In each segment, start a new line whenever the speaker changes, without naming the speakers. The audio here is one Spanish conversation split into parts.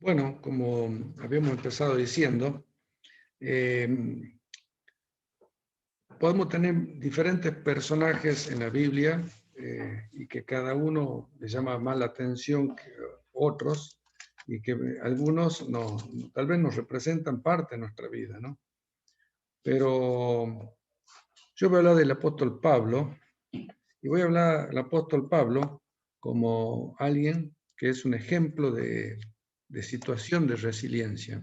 Bueno, como habíamos empezado diciendo, eh, podemos tener diferentes personajes en la Biblia y que cada uno le llama más la atención que otros y que algunos tal vez nos representan parte de nuestra vida, ¿no? Pero yo voy a hablar del apóstol Pablo y voy a hablar del apóstol Pablo como alguien que es un ejemplo de situación de resiliencia.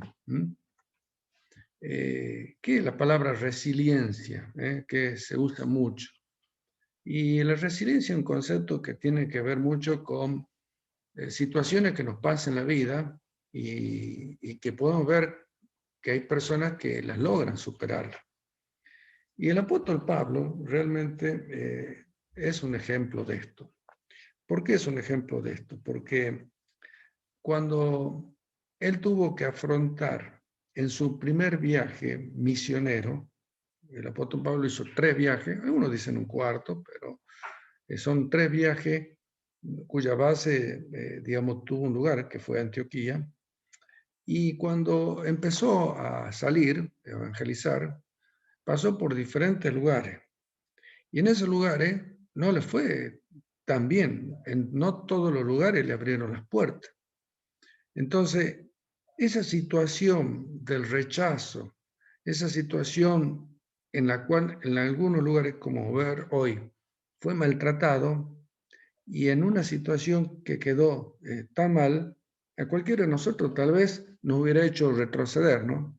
¿Qué es la palabra resiliencia? Que se usa mucho. Y la resiliencia es un concepto que tiene que ver mucho con situaciones que nos pasan en la vida y que podemos ver que hay personas que las logran superar. Y el apóstol Pablo realmente es un ejemplo de esto. ¿Por qué es un ejemplo de esto? Porque cuando él tuvo que afrontar en su primer viaje misionero, el apóstol Pablo hizo 3 viajes, algunos dicen un cuarto, pero son 3 viajes cuya base, digamos, tuvo un lugar que fue Antioquía. Y cuando empezó a salir, a evangelizar, pasó por diferentes lugares. Y en esos lugares no le fue tan bien. No todos los lugares le abrieron las puertas. Entonces, esa situación del rechazo, esa situación en la cual en algunos lugares, como ver hoy, fue maltratado y en una situación que quedó tan mal, a cualquiera de nosotros tal vez nos hubiera hecho retroceder, ¿no?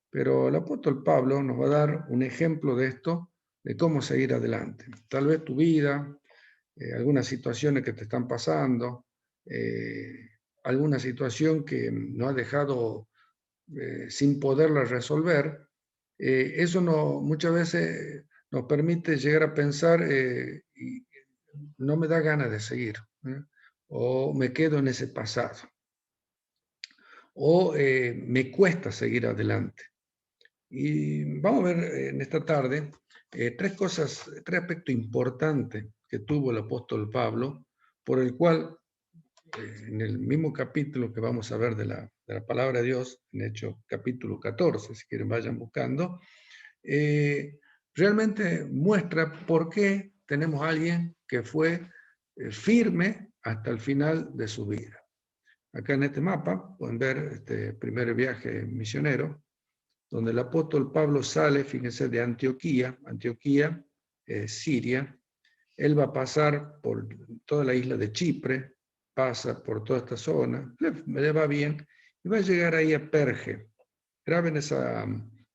Pero el apóstol Pablo nos va a dar un ejemplo de esto, de cómo seguir adelante. Tal vez tu vida, algunas situaciones que te están pasando, alguna situación que no has dejado sin poderla resolver, eso muchas veces nos permite llegar a pensar y no me da ganas de seguir, o me quedo en ese pasado, o me cuesta seguir adelante. Y vamos a ver en esta tarde 3 aspectos importantes que tuvo el apóstol Pablo, por el cual en el mismo capítulo que vamos a ver de la palabra de Dios, en Hechos capítulo 14, si quieren vayan buscando, eh, realmente muestra por qué tenemos a alguien que fue firme hasta el final de su vida. Acá en este mapa pueden ver este primer viaje misionero, donde el apóstol Pablo sale, fíjense, de Antioquía, Siria. Él va a pasar por toda la isla de Chipre, pasa por toda esta zona, le va bien, y va a llegar ahí a Perge. Graben esa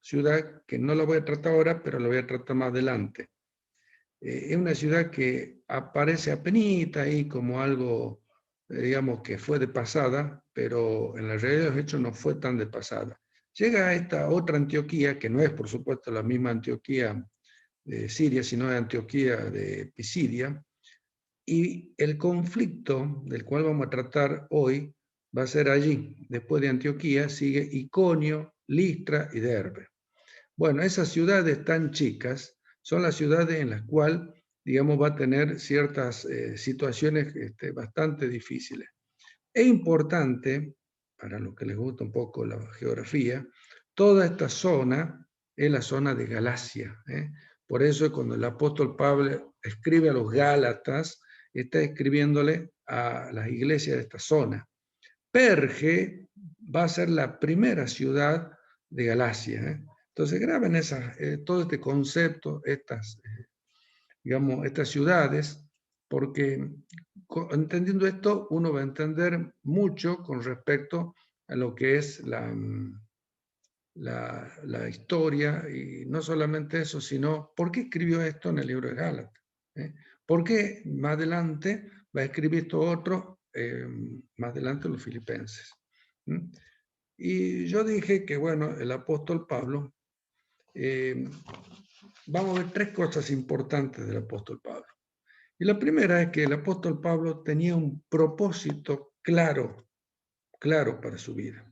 ciudad, que no la voy a tratar ahora, pero la voy a tratar más adelante. Es una ciudad que aparece apenas ahí como algo, digamos, que fue de pasada, pero en la realidad de los hechos no fue tan de pasada. Llega a esta otra Antioquía, que no es, por supuesto, la misma Antioquía de Siria, sino de Antioquía de Pisidia, y el conflicto del cual vamos a tratar hoy va a ser allí. Después de Antioquía sigue Iconio, Listra y Derbe. Bueno, esas ciudades tan chicas son las ciudades en las cuales, digamos, va a tener ciertas situaciones bastante difíciles. Es importante, para los que les gusta un poco la geografía, toda esta zona es la zona de Galacia. Por eso cuando el apóstol Pablo escribe a los Gálatas, está escribiéndole a las iglesias de esta zona. Perge va a ser la primera ciudad de Galacia. Entonces graben todo este concepto, digamos, estas ciudades, porque entendiendo esto uno va a entender mucho con respecto a lo que es la historia, y no solamente eso, sino por qué escribió esto en el libro de Gálatas. ¿Por qué más adelante va a escribir esto otro, más adelante los filipenses? Y yo dije que, bueno, el apóstol Pablo, vamos a ver 3 cosas importantes del apóstol Pablo. Y la primera es que el apóstol Pablo tenía un propósito claro para su vida.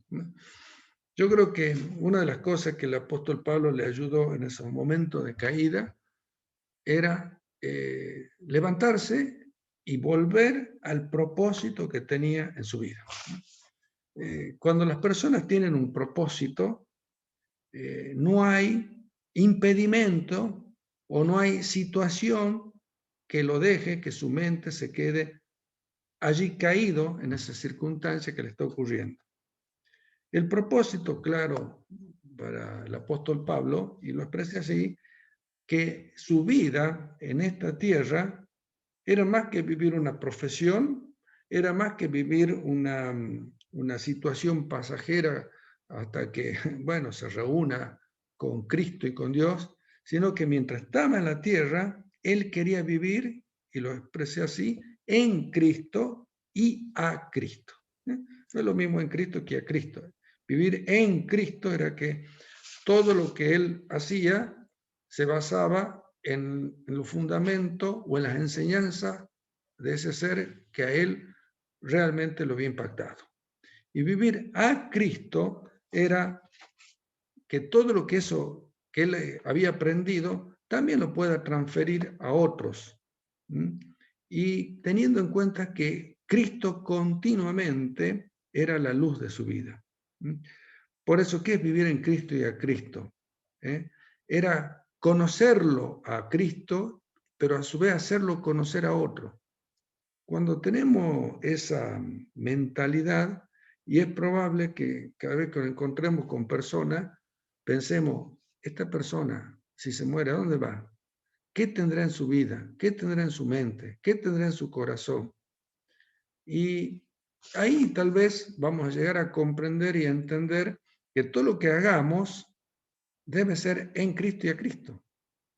Yo creo que una de las cosas que el apóstol Pablo le ayudó en esos momentos de caída era levantarse y volver al propósito que tenía en su vida. Cuando las personas tienen un propósito, no hay impedimento o no hay situación que lo deje, que su mente se quede allí caído en esa circunstancia que le está ocurriendo. El propósito, claro, para el apóstol Pablo, y lo expresa así, que su vida en esta tierra era más que vivir una profesión, era más que vivir una situación pasajera hasta que, bueno, se reúna con Cristo y con Dios, sino que mientras estaba en la tierra, él quería vivir, y lo expresé así, en Cristo y a Cristo. No es lo mismo en Cristo que a Cristo. Vivir en Cristo era que todo lo que él hacía se basaba en los fundamentos o en las enseñanzas de ese ser que a él realmente lo había impactado. Y vivir a Cristo era que todo lo que eso que él había aprendido también lo pueda transferir a otros. Y teniendo en cuenta que Cristo continuamente era la luz de su vida. Por eso, ¿qué es vivir en Cristo y a Cristo? Era conocerlo a Cristo, pero a su vez hacerlo conocer a otro. Cuando tenemos esa mentalidad, y es probable que cada vez que nos encontremos con personas, pensemos, esta persona, si se muere, ¿a dónde va? ¿Qué tendrá en su vida? ¿Qué tendrá en su mente? ¿Qué tendrá en su corazón? Y ahí tal vez vamos a llegar a comprender y a entender que todo lo que hagamos debe ser en Cristo y a Cristo.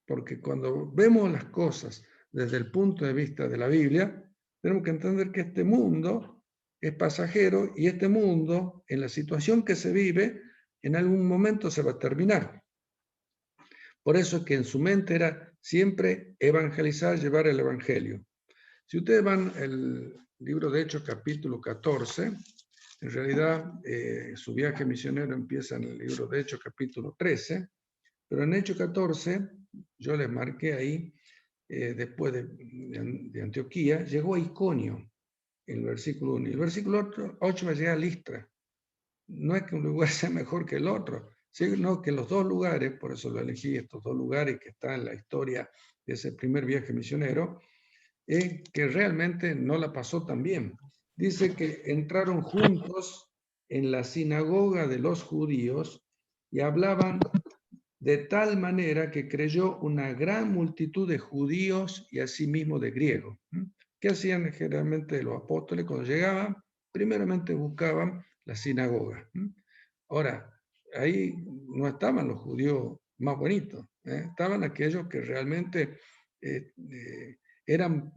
Porque cuando vemos las cosas desde el punto de vista de la Biblia, tenemos que entender que este mundo es pasajero y este mundo, en la situación que se vive, en algún momento se va a terminar. Por eso es que en su mente era siempre evangelizar, llevar el evangelio. Si ustedes van al libro de Hechos, capítulo 14, en realidad su viaje misionero empieza en el libro de Hechos, capítulo 13, pero en Hechos 14, yo les marqué ahí, después de Antioquía, llegó a Iconio, en el versículo 1. Y el versículo 8 va a llegar a Listra. No es que un lugar sea mejor que el otro, sino que los dos lugares, por eso lo elegí, estos dos lugares que están en la historia de ese primer viaje misionero, que realmente no la pasó tan bien. Dice que entraron juntos en la sinagoga de los judíos y hablaban de tal manera que creyó una gran multitud de judíos y asimismo de griegos. ¿Qué hacían generalmente los apóstoles cuando llegaban? Primeramente buscaban la sinagoga. Ahora, ahí no estaban los judíos más bonitos, estaban aquellos que realmente eran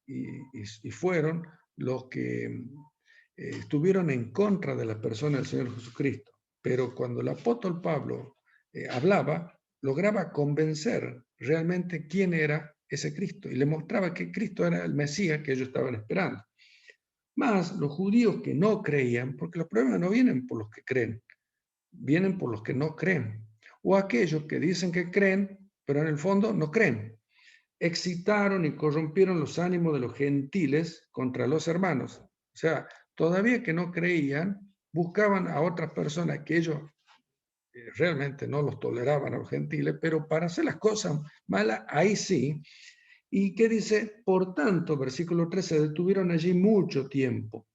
y fueron los que estuvieron en contra de la persona del Señor Jesucristo. Pero cuando el apóstol Pablo hablaba, lograba convencer realmente quién era ese Cristo y le mostraba que Cristo era el Mesías que ellos estaban esperando. Más los judíos que no creían, porque los problemas no vienen por los que creen, vienen por los que no creen, o aquellos que dicen que creen, pero en el fondo no creen. Excitaron y corrompieron los ánimos de los gentiles contra los hermanos. O sea, todavía que no creían, buscaban a otras personas que ellos realmente no los toleraban a los gentiles, pero para hacer las cosas malas, ahí sí. ¿Y qué dice? Por tanto, versículo 13, detuvieron allí mucho tiempo.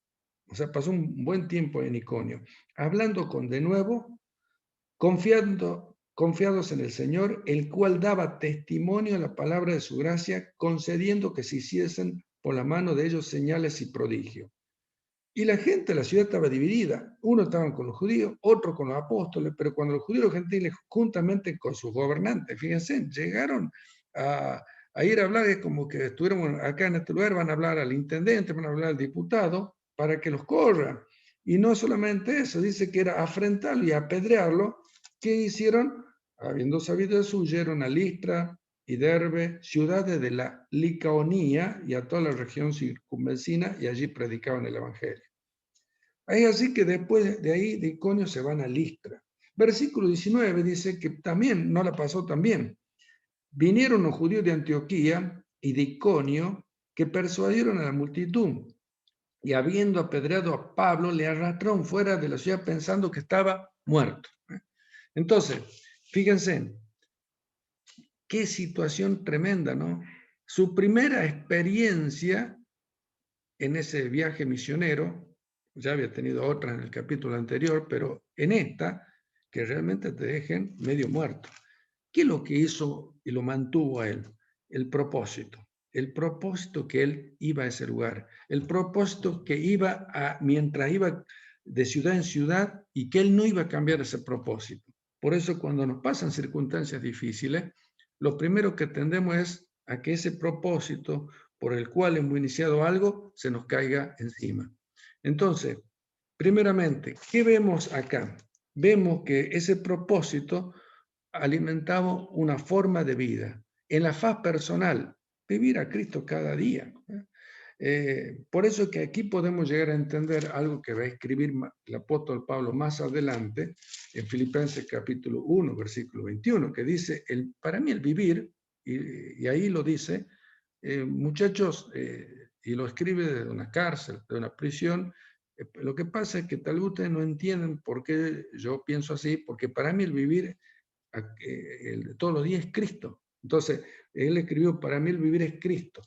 O sea, pasó un buen tiempo en Iconio, hablando con de nuevo, confiados en el Señor, el cual daba testimonio a la palabra de su gracia, concediendo que se hiciesen por la mano de ellos señales y prodigios. Y la gente de la ciudad estaba dividida. Uno estaban con los judíos, otro con los apóstoles, pero cuando los judíos y los gentiles, juntamente con sus gobernantes, fíjense, llegaron a ir a hablar, es como que estuviéramos acá en este lugar, van a hablar al intendente, van a hablar al diputado, para que los corran. Y no solamente eso, dice que era afrentarlo y apedrearlo. ¿Qué hicieron? Habiendo sabido eso, huyeron a Listra y Derbe, ciudades de la Licaonía y a toda la región circunvecina, y allí predicaban el Evangelio. Es así que después de ahí, de Iconio, se van a Listra. Versículo 19 dice que también no la pasó tan bien. Vinieron los judíos de Antioquía y de Iconio que persuadieron a la multitud. y habiendo apedreado a Pablo, le arrastraron fuera de la ciudad pensando que estaba muerto. Entonces, fíjense, qué situación tremenda, ¿no? Su primera experiencia en ese viaje misionero, ya había tenido otra en el capítulo anterior, pero en esta, que realmente te dejen medio muerto. ¿Qué es lo que hizo y lo mantuvo a él? El propósito que él iba a ese lugar, el propósito que iba mientras iba de ciudad en ciudad y que él no iba a cambiar ese propósito. Por eso cuando nos pasan circunstancias difíciles, lo primero que tendemos es a que ese propósito por el cual hemos iniciado algo se nos caiga encima. Entonces, primeramente, ¿qué vemos acá? Vemos que ese propósito alimentaba una forma de vida. En la faz personal, vivir a Cristo cada día. Por eso que aquí podemos llegar a entender algo que va a escribir el apóstol Pablo más adelante, en Filipenses capítulo 1, versículo 21, que dice, para mí el vivir, y ahí lo dice, muchachos, y lo escribe de una cárcel, de una prisión, lo que pasa es que tal vez ustedes no entienden por qué yo pienso así, porque para mí el vivir todos los días es Cristo. Entonces, él escribió, para mí el vivir es Cristo.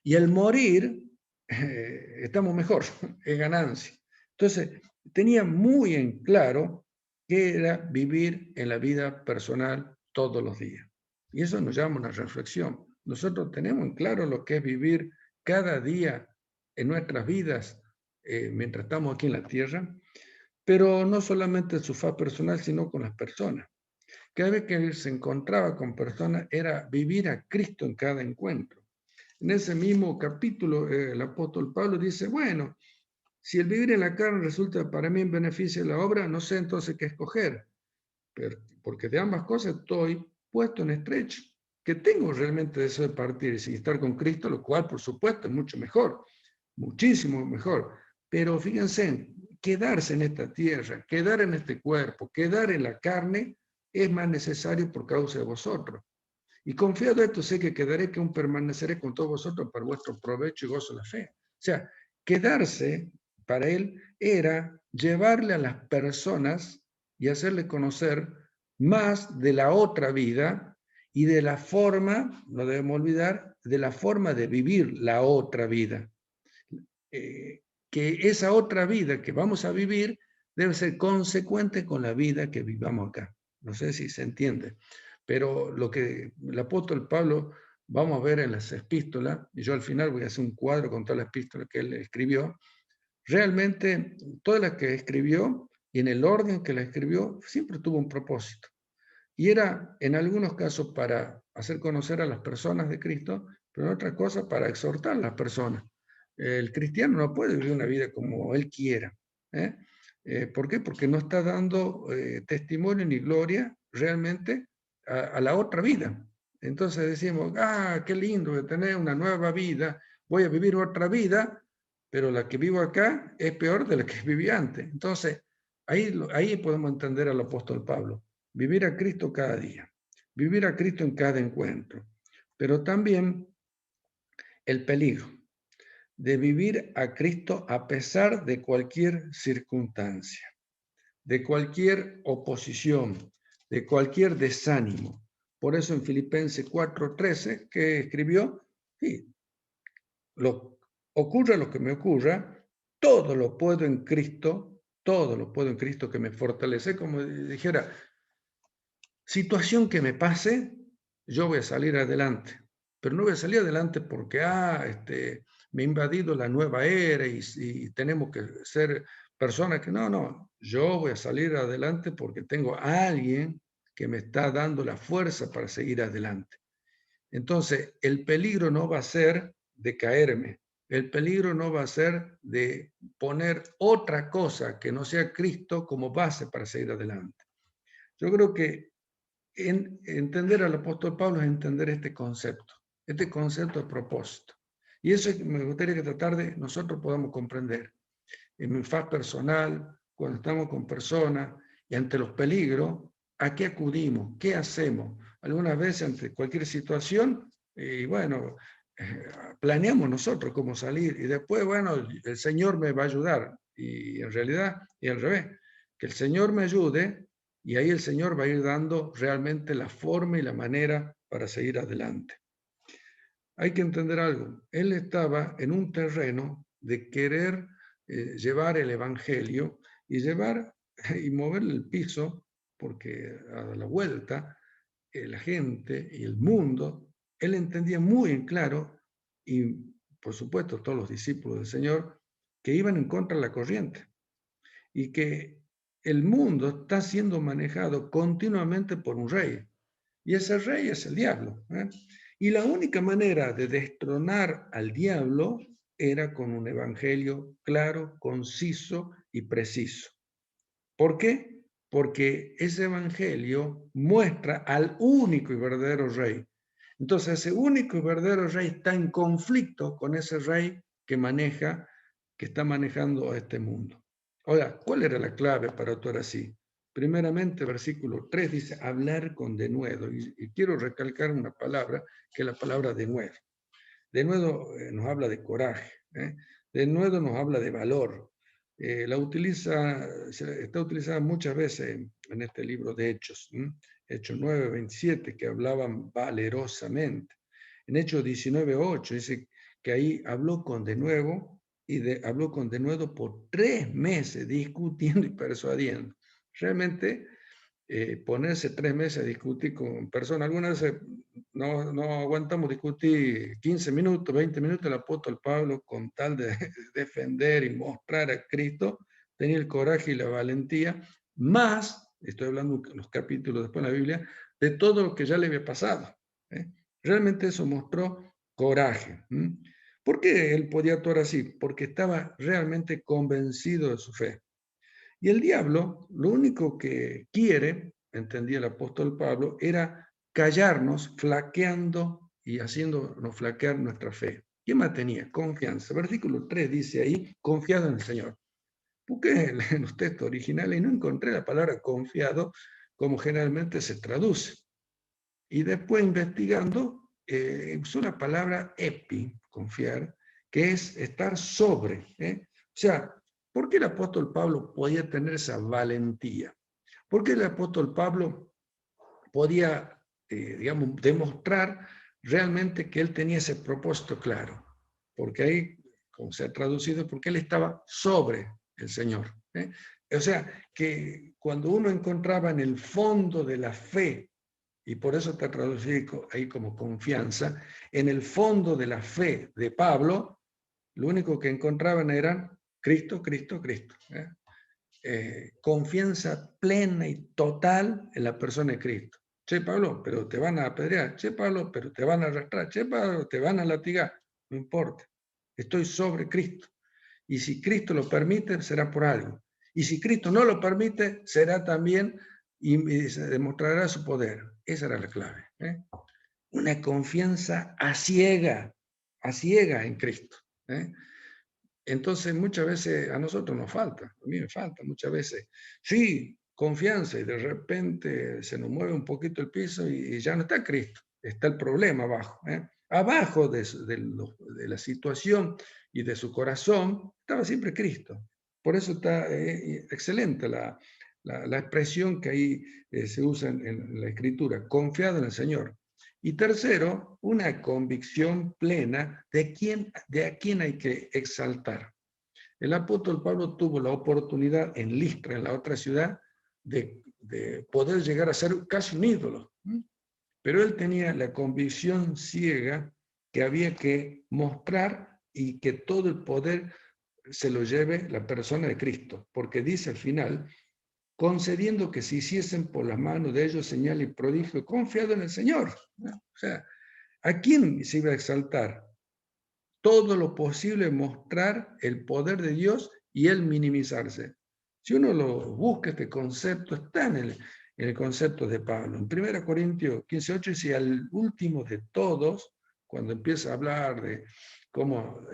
Y el morir, estamos mejor, es ganancia. Entonces, tenía muy en claro qué era vivir en la vida personal todos los días. Y eso nos llama una reflexión. Nosotros tenemos en claro lo que es vivir cada día en nuestras vidas mientras estamos aquí en la tierra, pero no solamente en su faz personal, sino con las personas. Cada vez que él se encontraba con personas era vivir a Cristo en cada encuentro. En ese mismo capítulo, el apóstol Pablo dice, bueno, si el vivir en la carne resulta para mí en beneficio de la obra, no sé entonces qué escoger, porque de ambas cosas estoy puesto en estrecho, que tengo realmente deseo de partir y estar con Cristo, lo cual por supuesto es mucho mejor, muchísimo mejor. Pero fíjense, quedarse en esta tierra, quedar en este cuerpo, quedar en la carne, es más necesario por causa de vosotros. Y confiado esto, sé que quedaré, que aún permaneceré con todos vosotros para vuestro provecho y gozo de la fe. O sea, quedarse para él era llevarle a las personas y hacerle conocer más de la otra vida y de la forma, no debemos olvidar, de la forma de vivir la otra vida. Que esa otra vida que vamos a vivir debe ser consecuente con la vida que vivamos acá. No sé si se entiende, pero lo que el apóstol Pablo vamos a ver en las epístolas, y yo al final voy a hacer un cuadro con todas las epístolas que él escribió, realmente todas las que escribió y en el orden que la escribió siempre tuvo un propósito. Y era en algunos casos para hacer conocer a las personas de Cristo, pero en otras cosas para exhortar a las personas. El cristiano no puede vivir una vida como él quiera. ¿eh? ¿Por qué? Porque no está dando testimonio ni gloria realmente a la otra vida. Entonces decimos, qué lindo tener una nueva vida, voy a vivir otra vida, pero la que vivo acá es peor de la que viví antes. Entonces, ahí podemos entender al apóstol Pablo. Vivir a Cristo cada día, vivir a Cristo en cada encuentro, pero también el peligro de vivir a Cristo a pesar de cualquier circunstancia, de cualquier oposición, de cualquier desánimo. Por eso en Filipenses 4:13 que escribió, sí, ocurra lo que me ocurra, todo lo puedo en Cristo, todo lo puedo en Cristo que me fortalece, como dijera, situación que me pase, yo voy a salir adelante. Pero no voy a salir adelante porque me ha invadido la nueva era y tenemos que ser personas que no, yo voy a salir adelante porque tengo a alguien que me está dando la fuerza para seguir adelante. Entonces, el peligro no va a ser de caerme, el peligro no va a ser de poner otra cosa que no sea Cristo como base para seguir adelante. Yo creo que entender al apóstol Pablo es entender este concepto de propósito. Y eso me gustaría que tratar de nosotros podamos comprender. En mi faz personal, cuando estamos con personas y ante los peligros, ¿a qué acudimos? ¿Qué hacemos? Algunas veces ante cualquier situación, y bueno, planeamos nosotros cómo salir y después, bueno, el Señor me va a ayudar. Y en realidad, y al revés, que el Señor me ayude y ahí el Señor va a ir dando realmente la forma y la manera para seguir adelante. Hay que entender algo. Él estaba en un terreno de querer llevar el Evangelio y llevar y mover el piso, porque a la vuelta la gente y el mundo, él entendía muy en claro, y por supuesto todos los discípulos del Señor, que iban en contra de la corriente y que el mundo está siendo manejado continuamente por un rey. Y ese rey es el diablo. Y la única manera de destronar al diablo era con un evangelio claro, conciso y preciso. ¿Por qué? Porque ese evangelio muestra al único y verdadero rey. Entonces, ese único y verdadero rey está en conflicto con ese rey que está manejando a este mundo. Ahora, ¿cuál era la clave para actuar así? Primeramente, versículo 3 dice, hablar con denuedo. Y quiero recalcar una palabra, que es la palabra denuedo. Denuedo nos habla de coraje. Denuedo nos habla de valor. Está utilizada muchas veces en este libro de Hechos. Hechos 9:27, que hablaban valerosamente. En Hechos 19:8 dice que ahí habló con denuedo habló con denuedo por 3 meses discutiendo y persuadiendo. Realmente ponerse 3 meses a discutir con personas. Algunas veces no aguantamos discutir 15 minutos, 20 minutos. El apóstol Pablo, con tal de defender y mostrar a Cristo, tenía el coraje y la valentía, más, estoy hablando de los capítulos después en la Biblia, de todo lo que ya le había pasado. Realmente eso mostró coraje. ¿Por qué él podía actuar así? Porque estaba realmente convencido de su fe. Y el diablo, lo único que quiere, entendía el apóstol Pablo, era callarnos, flaqueando y haciéndonos flaquear nuestra fe. ¿Qué más tenía? Confianza. Versículo 3 dice ahí, confiado en el Señor. Busqué en los textos originales y no encontré la palabra confiado como generalmente se traduce. Y después investigando, usó la palabra epi, confiar, que es estar sobre. O sea, ¿por qué el apóstol Pablo podía tener esa valentía? ¿Por qué el apóstol Pablo podía, digamos, demostrar realmente que él tenía ese propósito claro? Porque ahí, como se ha traducido, porque él estaba sobre el Señor. O sea, que cuando uno encontraba en el fondo de la fe, y por eso está traducido ahí como confianza, en el fondo de la fe de Pablo, lo único que encontraban eran Cristo, Cristo, Cristo. Confianza plena y total en la persona de Cristo. Che, Pablo, pero te van a apedrear. Che, Pablo, pero te van a arrastrar. Che, Pablo, te van a latigar. No importa. Estoy sobre Cristo. Y si Cristo lo permite, será por algo. Y si Cristo no lo permite, será también y se demostrará su poder. Esa era la clave. Una confianza a ciega en Cristo. Entonces, muchas veces a nosotros nos falta, a mí me falta muchas veces. Sí, confianza y de repente se nos mueve un poquito el piso y ya no está Cristo, está el problema abajo. Abajo de la situación y de su corazón estaba siempre Cristo. Por eso está excelente la expresión que ahí se usa en la Escritura, confiado en el Señor. Y tercero, una convicción plena de a quién hay que exaltar. El apóstol Pablo tuvo la oportunidad en Listra, en la otra ciudad, de poder llegar a ser casi un ídolo. Pero él tenía la convicción ciega que había que mostrar y que todo el poder se lo lleve la persona de Cristo, porque dice al final, concediendo que se hiciesen por las manos de ellos señal y prodigio, confiado en el Señor. O sea, ¿a quién se iba a exaltar? Todo lo posible mostrar el poder de Dios y él minimizarse. Si uno lo busca, este concepto está en el concepto de Pablo. En 1 Corintios 15:8 dice, al último de todos, cuando empieza a hablar de cómo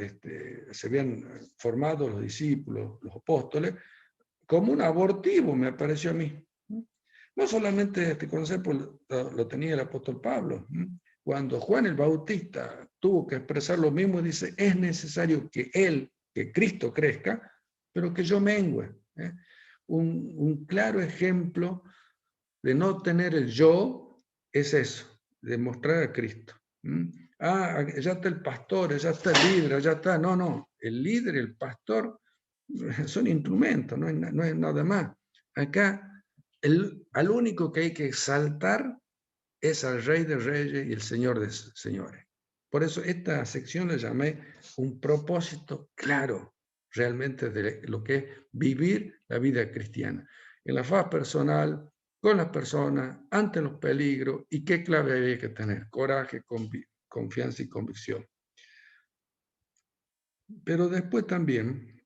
se habían formado los discípulos, los apóstoles, como un abortivo me apareció a mí. No solamente este concepto lo tenía el apóstol Pablo, cuando Juan el Bautista tuvo que expresar lo mismo, dice, es necesario que Cristo crezca, pero que yo mengüe. Un claro ejemplo de no tener el yo es eso, demostrar a Cristo. Ya está el pastor, ya está el líder, ya está. No, no, el líder y el pastor son instrumentos, no es nada más. Acá, al único que hay que exaltar es al Rey de Reyes y el Señor de Señores. Por eso esta sección le llamé un propósito claro, realmente, de lo que es vivir la vida cristiana. En la faz personal, con las personas, ante los peligros, y qué clave hay que tener: coraje, confianza y convicción. Pero después también,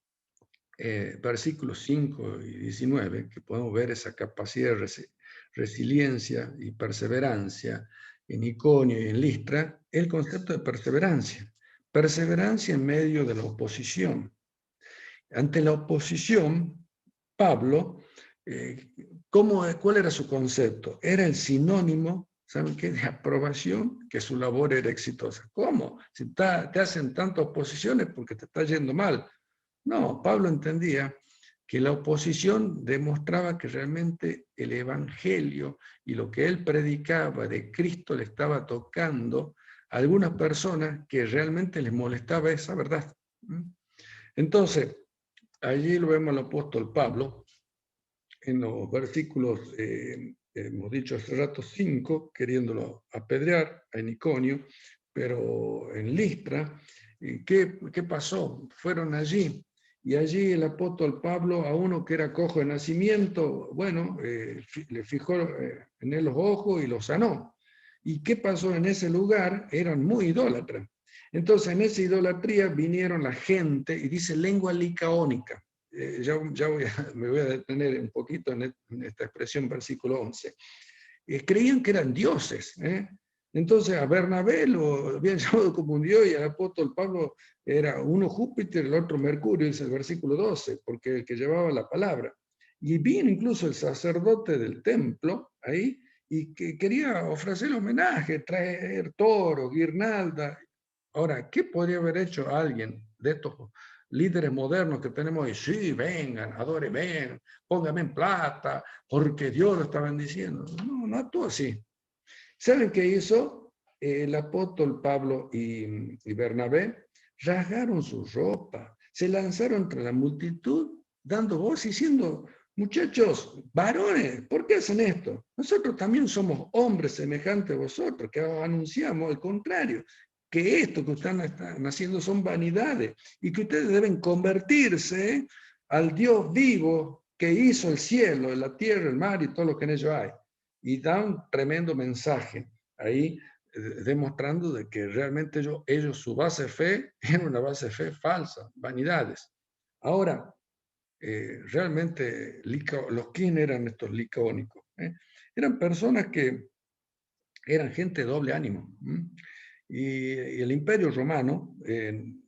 versículos 5 y 19, que podemos ver esa capacidad de resiliencia y perseverancia en Iconio y en Listra, el concepto de perseverancia. Perseverancia en medio de la oposición. Ante la oposición, Pablo, ¿cuál era su concepto? Era el sinónimo, ¿saben qué?, de aprobación, que su labor era exitosa. ¿Cómo? Si te hacen tantas oposiciones porque te está yendo mal. No, Pablo entendía que la oposición demostraba que realmente el evangelio y lo que él predicaba de Cristo le estaba tocando a algunas personas que realmente les molestaba esa verdad. Entonces, allí lo vemos al apóstol Pablo en los versículos, hemos dicho hace rato, 5, queriéndolo apedrear en Iconio, pero en Listra. ¿Qué pasó? Fueron allí, y allí el apóstol Pablo, a uno que era cojo de nacimiento, bueno, le fijó en él los ojos y lo sanó. ¿Y qué pasó en ese lugar? Eran muy idólatras. Entonces, en esa idolatría vinieron la gente, y dice lengua licaónica. Me voy a detener un poquito en esta expresión, versículo 11. Creían que eran dioses. Entonces a Bernabé lo habían llamado como un dios, y al apóstol Pablo era uno Júpiter, el otro Mercurio, dice el versículo 12, porque el que llevaba la palabra. Y vino incluso el sacerdote del templo ahí, y que quería ofrecer homenaje, traer toro, guirnalda. Ahora, ¿qué podría haber hecho alguien de estos líderes modernos que tenemos hoy? Sí, vengan, adoren, ven, póngame en plata, porque Dios lo está bendiciendo. No, no actuó así. ¿Saben qué hizo? El apóstol Pablo y Bernabé rasgaron su ropa, se lanzaron entre la multitud, dando voz y diciendo: muchachos, varones, ¿por qué hacen esto? Nosotros también somos hombres semejantes a vosotros, que anunciamos el contrario, que esto que ustedes están haciendo son vanidades, y que ustedes deben convertirse al Dios vivo que hizo el cielo, la tierra, el mar y todo lo que en ello hay. Y da un tremendo mensaje ahí, demostrando de que realmente ellos, su base de fe era una base de fe falsa, vanidades. Ahora, realmente, ¿quién eran estos licaónicos? Eran personas que eran gente de doble ánimo. Y el Imperio Romano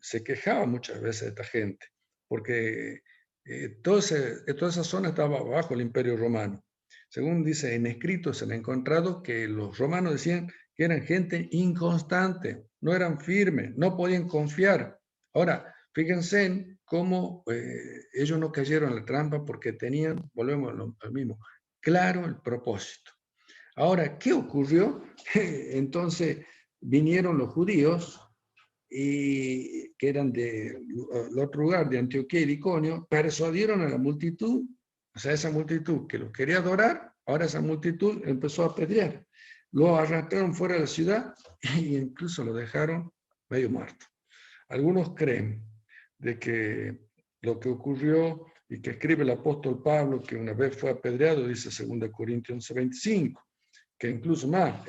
se quejaba muchas veces de esta gente, porque toda esa zona estaba bajo el Imperio Romano. Según dice en escritos, se le ha encontrado que los romanos decían que eran gente inconstante, no eran firmes, no podían confiar. Ahora, fíjense en cómo ellos no cayeron en la trampa, porque tenían, volvemos al mismo, claro el propósito. Ahora, ¿qué ocurrió? Entonces vinieron los judíos, y que eran del otro lugar, de Antioquía y Iconio, persuadieron a la multitud, o sea, esa multitud que los quería adorar. Ahora esa multitud empezó a apedrear. Lo arrastraron fuera de la ciudad e incluso lo dejaron medio muerto. Algunos creen de que lo que ocurrió, y que escribe el apóstol Pablo, que una vez fue apedreado, dice 2 Corintios 11:25, que incluso más,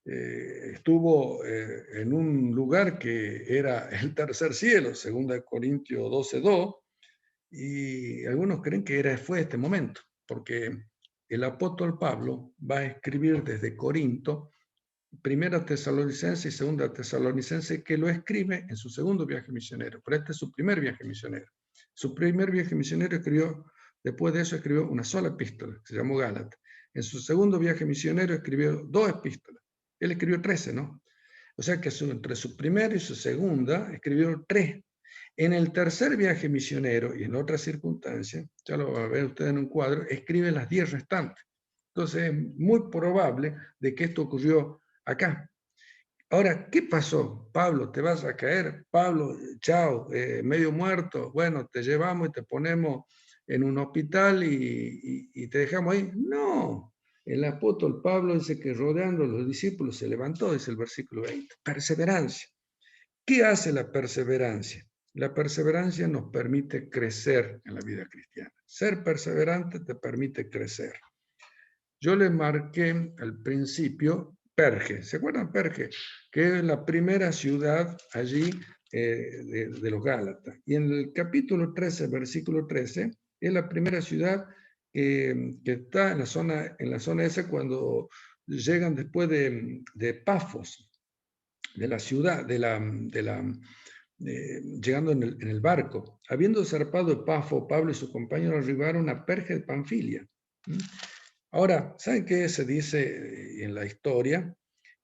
estuvo en un lugar que era el tercer cielo, 2 Corintios 12:2, y algunos creen que fue este momento, porque el apóstol Pablo va a escribir desde Corinto, Primera Tesalonicense y Segunda Tesalonicense, que lo escribe en su segundo viaje misionero, pero este es su primer viaje misionero. Su primer viaje misionero después de eso escribió una sola epístola, que se llamó Gálatas. En su segundo viaje misionero escribió 2 epístolas. Él escribió 13, ¿no? O sea que entre su primera y su segunda escribió 3. En el tercer viaje misionero y en otras circunstancias, ya lo va a ver usted en un cuadro, escribe las 10 restantes. Entonces es muy probable de que esto ocurrió acá. Ahora, ¿qué pasó? Pablo, ¿te vas a caer? Pablo, chao, medio muerto. Bueno, te llevamos y te ponemos en un hospital y te dejamos ahí. No, el apóstol Pablo dice que rodeando a los discípulos se levantó, dice el versículo 20. Perseverancia. ¿Qué hace la perseverancia? La perseverancia nos permite crecer en la vida cristiana. Ser perseverante te permite crecer. Yo le marqué al principio Perge. ¿Se acuerdan Perge? Que es la primera ciudad allí de los Gálatas. Y en el capítulo 13, versículo 13, es la primera ciudad que está en la zona esa cuando llegan después de Pafos, de la ciudad, llegando en el barco. Habiendo zarpado de Pafo, Pablo y sus compañeros arribaron a Perge de Panfilia. Ahora, ¿saben qué se dice en la historia?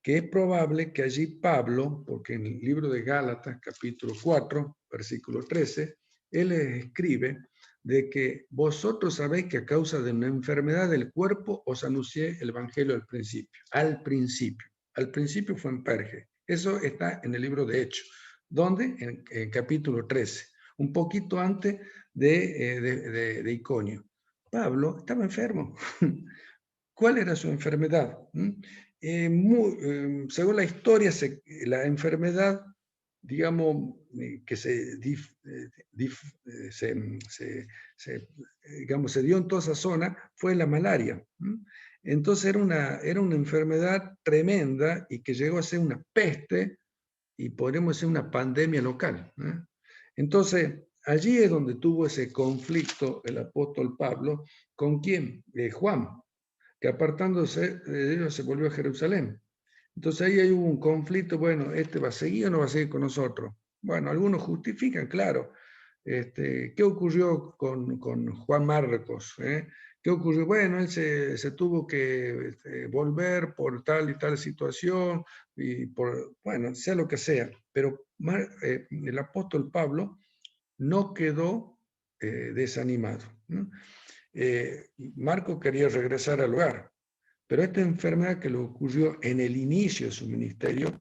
Que es probable que allí Pablo, porque en el libro de Gálatas, capítulo 4, versículo 13, él les escribe de que vosotros sabéis que a causa de una enfermedad del cuerpo os anuncié el evangelio al principio. Al principio fue en Perge. Eso está en el libro de Hechos. ¿Dónde? En capítulo 13, un poquito antes de Iconio. Pablo estaba enfermo. ¿Cuál era su enfermedad? Según la historia, la enfermedad, digamos, que digamos, se dio en toda esa zona, fue la malaria. Entonces era una enfermedad tremenda y que llegó a ser una peste y podríamos decir una pandemia local. Entonces, allí es donde tuvo ese conflicto el apóstol Pablo. ¿Con quién? Juan, que apartándose de ellos se volvió a Jerusalén. Entonces ahí hay un conflicto, bueno, ¿este va a seguir o no va a seguir con nosotros? Bueno, algunos justifican, claro. ¿Qué ocurrió con Juan Marcos? ¿Qué ocurrió? Bueno, él se tuvo que volver por tal y tal situación, y por, bueno, sea lo que sea. Pero el apóstol Pablo no quedó desanimado. Marco quería regresar al hogar, pero esta enfermedad que le ocurrió en el inicio de su ministerio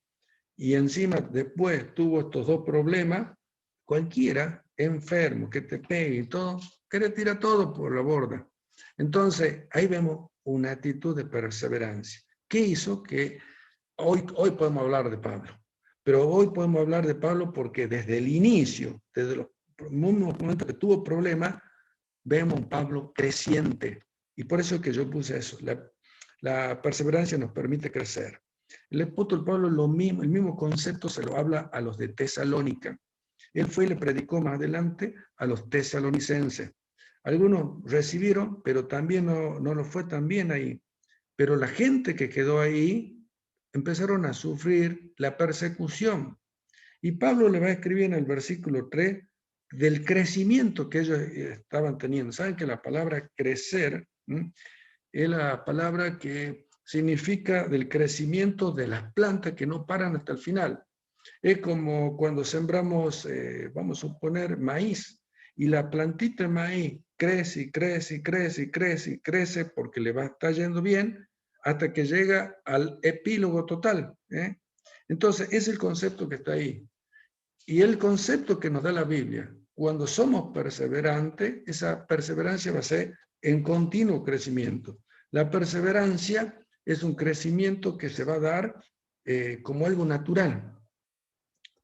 y encima después tuvo estos dos problemas, cualquiera enfermo que te pegue y todo, que le tira todo por la borda. Entonces, ahí vemos una actitud de perseverancia. ¿Qué hizo? Que hoy podemos hablar de Pablo, pero hoy podemos hablar de Pablo porque desde el inicio, desde los momentos que tuvo problemas, vemos un Pablo creciente. Y por eso es que yo puse eso. La perseverancia nos permite crecer. El apóstol Pablo el mismo concepto se lo habla a los de Tesalónica. Él fue y le predicó más adelante a los tesalonicenses. Algunos recibieron, pero también no lo fue tan bien ahí. Pero la gente que quedó ahí empezaron a sufrir la persecución. Y Pablo le va a escribir en el versículo 3 del crecimiento que ellos estaban teniendo. Saben que la palabra crecer es la palabra que significa del crecimiento de las plantas que no paran hasta el final. Es como cuando sembramos, vamos a suponer, maíz, y la plantita de maíz crece y crece y crece y crece y crece porque le va a estar yendo bien hasta que llega al epílogo total. Entonces, es el concepto que está ahí. Y el concepto que nos da la Biblia, cuando somos perseverantes, esa perseverancia va a ser en continuo crecimiento. La perseverancia es un crecimiento que se va a dar como algo natural.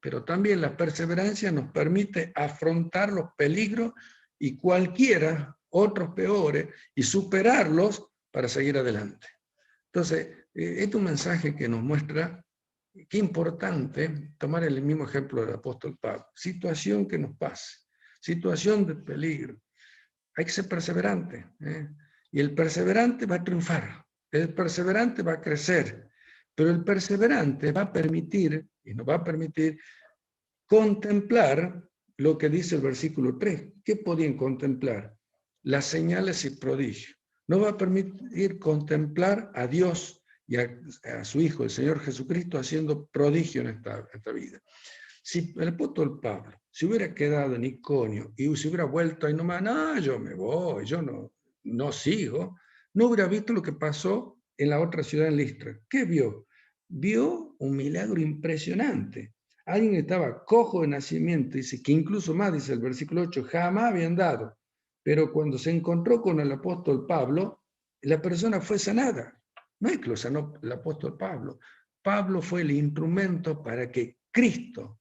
Pero también la perseverancia nos permite afrontar los peligros y cualquiera, otros peores, y superarlos para seguir adelante. Entonces, este es un mensaje que nos muestra qué importante tomar el mismo ejemplo del apóstol Pablo. Situación que nos pase, situación de peligro. Hay que ser perseverante. Y el perseverante va a triunfar. El perseverante va a crecer. Pero el perseverante va a permitir, y nos va a permitir, contemplar lo que dice el versículo 3. ¿Qué podían contemplar? Las señales y prodigios. Nos va a permitir contemplar a Dios y a su Hijo, el Señor Jesucristo, haciendo prodigio en esta vida. Si el apóstol Pablo se hubiera quedado en Iconio y se hubiera vuelto ahí nomás, no, yo me voy, yo no sigo, no hubiera visto lo que pasó en la otra ciudad, en Listra. ¿Qué vio? Vio un milagro impresionante. Alguien que estaba cojo de nacimiento, dice que incluso más, dice el versículo 8, jamás había andado. Pero cuando se encontró con el apóstol Pablo, la persona fue sanada. No es que lo sanó el apóstol Pablo. Pablo fue el instrumento para que Cristo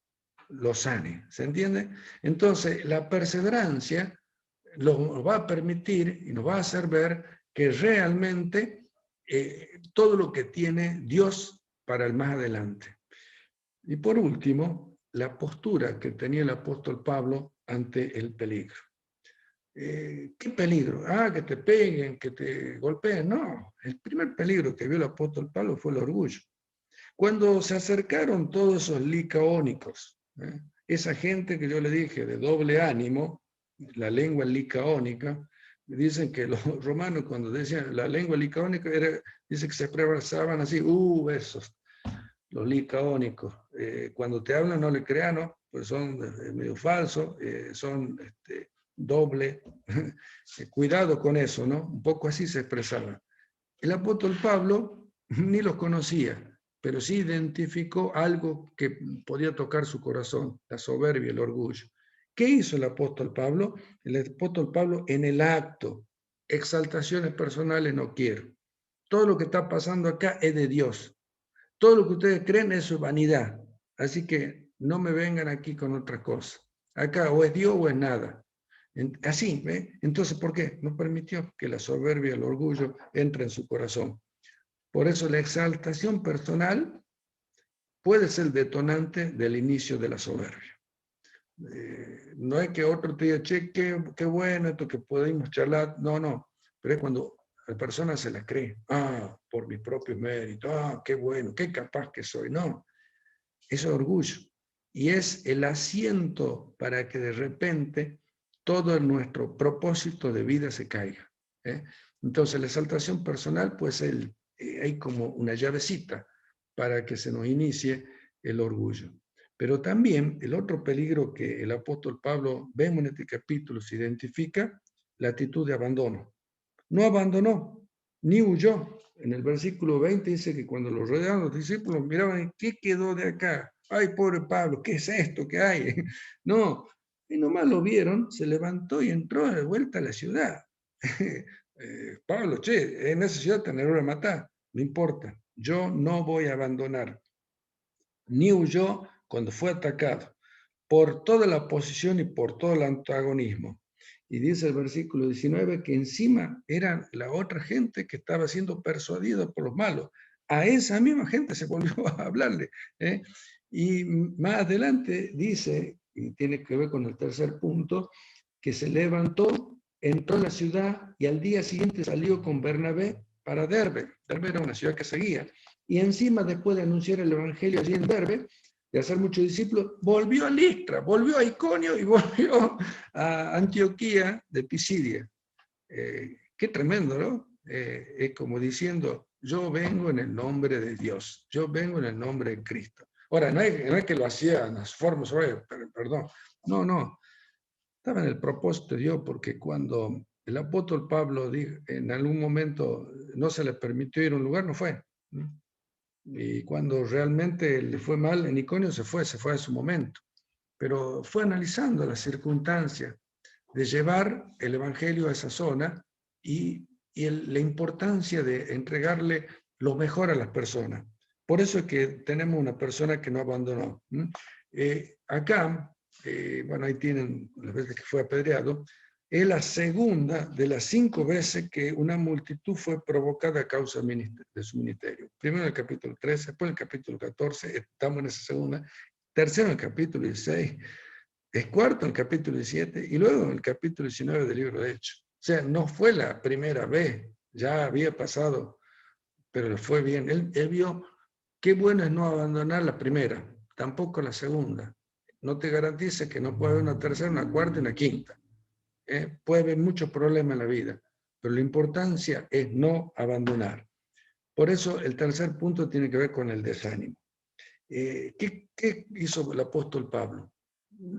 lo sane. ¿Se entiende? Entonces, la perseverancia nos va a permitir y nos va a hacer ver que realmente todo lo que tiene Dios para el más adelante. Y por último, la postura que tenía el apóstol Pablo ante el peligro. ¿Qué peligro? Ah, que te peguen, que te golpeen. No, el primer peligro que vio el apóstol Pablo fue el orgullo. Cuando se acercaron todos esos licaónicos, esa gente que yo le dije de doble ánimo, la lengua licaónica, dicen que los romanos cuando decían la lengua licaónica, dice que se expresaban así, esos, los licaónicos. Cuando te hablan no le crean, ¿no? Pues son medio falsos, son doble. Cuidado con eso, ¿no? Un poco así se expresaban. El apóstol Pablo ni los conocía, pero sí identificó algo que podía tocar su corazón, la soberbia, el orgullo. ¿Qué hizo el apóstol Pablo? El apóstol Pablo en el acto, exaltaciones personales no quiero. Todo lo que está pasando acá es de Dios. Todo lo que ustedes creen es su vanidad. Así que no me vengan aquí con otra cosa. Acá o es Dios o es nada. Así, ¿ve? Entonces, ¿por qué? No permitió que la soberbia, el orgullo entre en su corazón. Por eso la exaltación personal puede ser el detonante del inicio de la soberbia. No es que otro te diga, che, qué bueno esto que podemos charlar. No. Pero es cuando la persona se la cree. Por mis propios méritos. Qué bueno, qué capaz que soy. No, eso es orgullo. Y es el asiento para que de repente todo nuestro propósito de vida se caiga. Entonces la exaltación personal, pues hay como una llavecita para que se nos inicie el orgullo. Pero también el otro peligro que el apóstol Pablo, vemos en este capítulo, se identifica la actitud de abandono. No abandonó, ni huyó. En el versículo 20 dice que cuando lo rodearon los discípulos miraban, ¿qué quedó de acá? Ay, pobre Pablo, ¿qué es esto que hay? No, y nomás lo vieron, se levantó y entró de vuelta a la ciudad. Pablo, che, en esa ciudad tener una matar, no importa, yo no voy a abandonar. Ni huyó cuando fue atacado por toda la oposición y por todo el antagonismo. Y dice el versículo 19 que encima era la otra gente que estaba siendo persuadida por los malos. A esa misma gente se volvió a hablarle. Y más adelante dice, y tiene que ver con el tercer punto, que se levantó, entró en la ciudad y al día siguiente salió con Bernabé para Derbe. Derbe era una ciudad que seguía. Y encima, después de anunciar el evangelio allí en Derbe, de hacer muchos discípulos, volvió a Listra, volvió a Iconio y volvió a Antioquía de Pisidia. Qué tremendo, ¿no? Es como diciendo, yo vengo en el nombre de Dios, yo vengo en el nombre de Cristo. Ahora, no es que lo hacía en las formas, perdón, no, estaba en el propósito de Dios, porque cuando el apóstol Pablo dijo, en algún momento no se le permitió ir a un lugar, no fue. Y cuando realmente le fue mal en Iconio, se fue a su momento. Pero fue analizando las circunstancias de llevar el evangelio a esa zona y la importancia de entregarle lo mejor a las personas. Por eso es que tenemos una persona que no abandonó. Acá, bueno, ahí tienen las veces que fue apedreado, es la segunda de las 5 veces que una multitud fue provocada a causa de su ministerio. Primero en el capítulo 13, después en el capítulo 14, estamos en esa segunda. Tercero en el capítulo 16, es cuarto en el capítulo 17 y luego en el capítulo 19 del libro de Hechos. O sea, no fue la primera vez, ya había pasado, pero le fue bien. Él vio qué bueno es no abandonar la primera, tampoco la segunda. No te garantiza que no puede haber una tercera, una cuarta y una quinta. Puede haber muchos problemas en la vida, pero la importancia es no abandonar. Por eso el tercer punto tiene que ver con el desánimo. ¿Qué hizo el apóstol Pablo?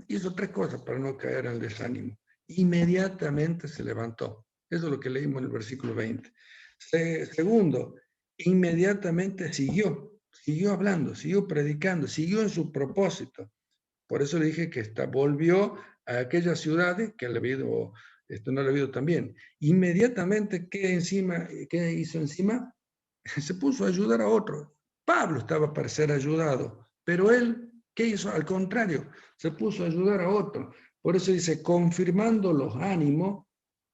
Hizo tres cosas para no caer en el desánimo. Inmediatamente se levantó. Eso es lo que leímos en el versículo 20. Segundo, inmediatamente siguió hablando, siguió predicando, siguió en su propósito. Por eso le dije que volvió a aquellas ciudades que esto no le ha habido también. Inmediatamente, ¿qué hizo encima? Se puso a ayudar a otros. Pablo estaba para ser ayudado, pero él, ¿qué hizo? Al contrario, se puso a ayudar a otros. Por eso dice, confirmando los ánimos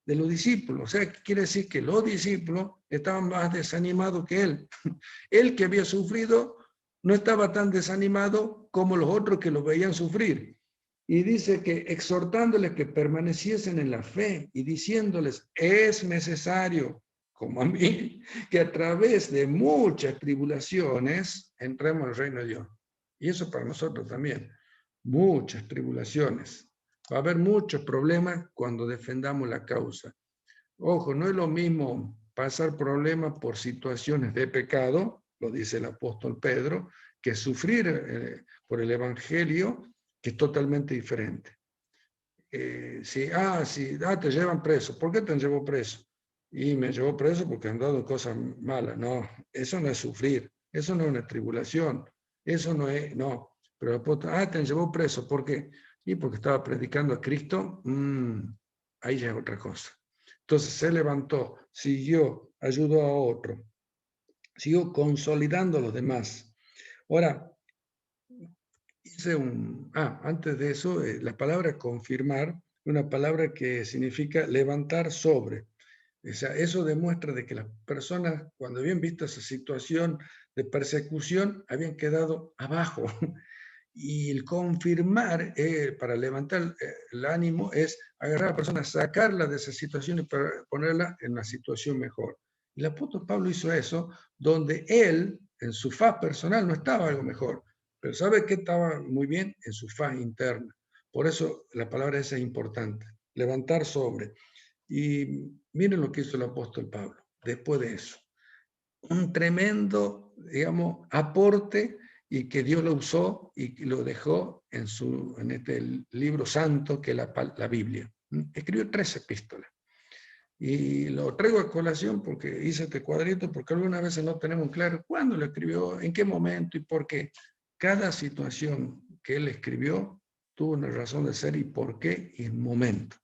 de los discípulos. O sea, quiere decir que los discípulos estaban más desanimados que él. Él que había sufrido no estaba tan desanimado como los otros que lo veían sufrir. Y dice que exhortándoles que permaneciesen en la fe y diciéndoles, es necesario, como a mí, que a través de muchas tribulaciones entremos al reino de Dios. Y eso para nosotros también, muchas tribulaciones. Va a haber muchos problemas cuando defendamos la causa. Ojo, no es lo mismo pasar problemas por situaciones de pecado, lo dice el apóstol Pedro, que sufrir por el Evangelio, que es totalmente diferente. Te llevan preso. ¿Por qué te llevó preso? Y me llevó preso porque han dado cosas malas. No, eso no es sufrir, eso no es una tribulación, eso no es, no. Pero el apóstol, te llevó preso. ¿Por qué? Y porque estaba predicando a Cristo, ahí ya es otra cosa. Entonces se levantó, siguió, ayudó a otro, siguió consolidando a los demás. Ahora, antes de eso, la palabra confirmar es una palabra que significa levantar sobre. O sea, eso demuestra de que las personas, cuando habían visto esa situación de persecución, habían quedado abajo. Y el confirmar, para levantar el ánimo, es agarrar a la persona, sacarla de esa situación y para ponerla en una situación mejor. Y el apóstol Pablo hizo eso, donde él, en su faz personal, no estaba algo mejor, pero ¿sabe qué estaba muy bien? En su faz interna. Por eso la palabra esa es importante, levantar sobre. Y miren lo que hizo el apóstol Pablo después de eso. Un tremendo, digamos, aporte y que Dios lo usó y lo dejó en este libro santo que es la Biblia. Escribió 3 epístolas. Y lo traigo a colación porque hice este cuadrito, porque algunas veces no tenemos claro cuándo lo escribió, en qué momento y por qué. Cada situación que él escribió tuvo una razón de ser y por qué y el momento.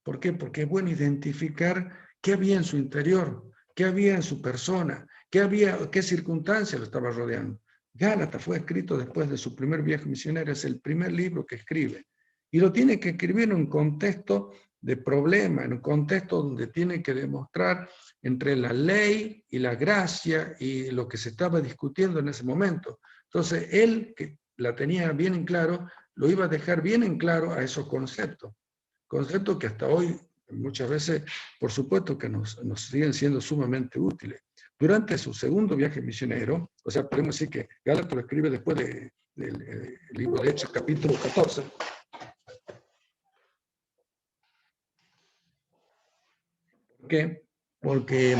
¿Por qué? Porque es bueno identificar qué había en su interior, qué había en su persona, qué circunstancia lo estaba rodeando. Gálatas fue escrito después de su primer viaje misionero, es el primer libro que escribe. Y lo tiene que escribir en un contexto de problema, en un contexto donde tiene que demostrar entre la ley y la gracia y lo que se estaba discutiendo en ese momento. Entonces, él, que la tenía bien en claro, lo iba a dejar bien en claro a esos conceptos. Conceptos que hasta hoy muchas veces, por supuesto que nos siguen siendo sumamente útiles. Durante su segundo viaje misionero, o sea, podemos decir que Gálatas lo escribe después del libro de Hechos, capítulo 14. ¿Por qué? Porque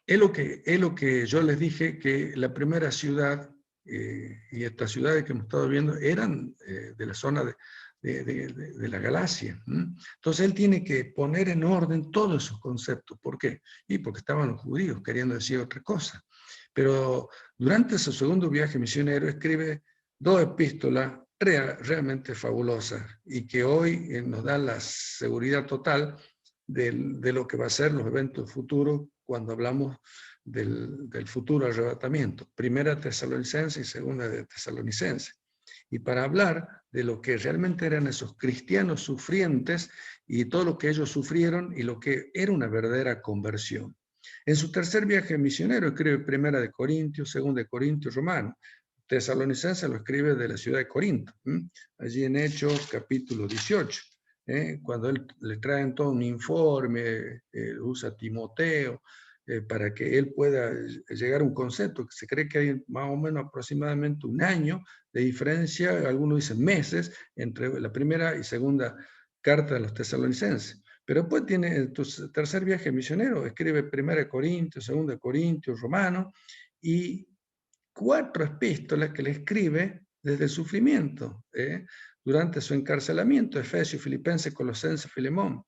es lo que yo les dije, que la primera ciudad y estas ciudades que hemos estado viendo eran de la zona de la Galacia. Entonces él tiene que poner en orden todos esos conceptos. ¿Por qué? Y porque estaban los judíos queriendo decir otra cosa. Pero durante su segundo viaje misionero escribe 2 epístolas realmente fabulosas y que hoy nos dan la seguridad total de lo que va a ser los eventos futuros cuando hablamos del futuro arrebatamiento. Primera Tesalonicense y segunda de Tesalonicense. Y para hablar de lo que realmente eran esos cristianos sufrientes y todo lo que ellos sufrieron y lo que era una verdadera conversión. En su tercer viaje misionero escribe Primera de Corintios, Segunda de Corintios, Romanos. Tesalonicense lo escribe de la ciudad de Corinto, allí en Hechos capítulo 18. Cuando él le traen todo un informe, usa Timoteo, para que él pueda llegar a un concepto, que se cree que hay más o menos aproximadamente 1 año de diferencia, algunos dicen meses, entre la primera y segunda carta de los tesalonicenses. Pero después tiene tu tercer viaje misionero, escribe 1 Corintios, 2 Corintios, Romanos, y 4 epístolas que le escribe desde el sufrimiento, durante su encarcelamiento, Efesios, Filipenses, Colosenses, Filemón.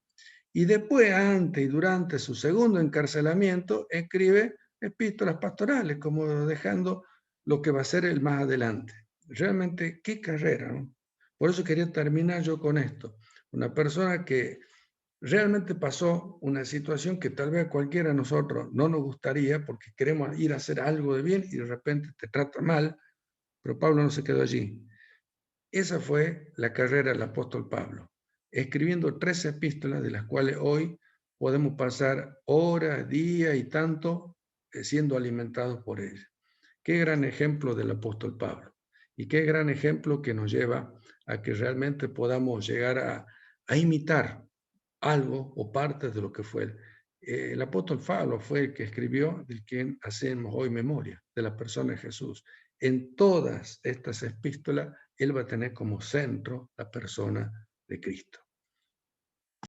Y después, antes y durante su segundo encarcelamiento, escribe epístolas pastorales, como dejando lo que va a ser el más adelante. Realmente, qué carrera, ¿no? Por eso quería terminar yo con esto. Una persona que realmente pasó una situación que tal vez a cualquiera de nosotros no nos gustaría porque queremos ir a hacer algo de bien y de repente te trata mal, pero Pablo no se quedó allí. Esa fue la carrera del apóstol Pablo, escribiendo 3 epístolas de las cuales hoy podemos pasar horas, días y tanto siendo alimentados por ella. Qué gran ejemplo del apóstol Pablo y qué gran ejemplo que nos lleva a que realmente podamos llegar a imitar algo o parte de lo que fue él. El apóstol Pablo fue el que escribió, del quien hacemos hoy memoria, de la persona de Jesús. En todas estas epístolas, él va a tener como centro la persona de Cristo.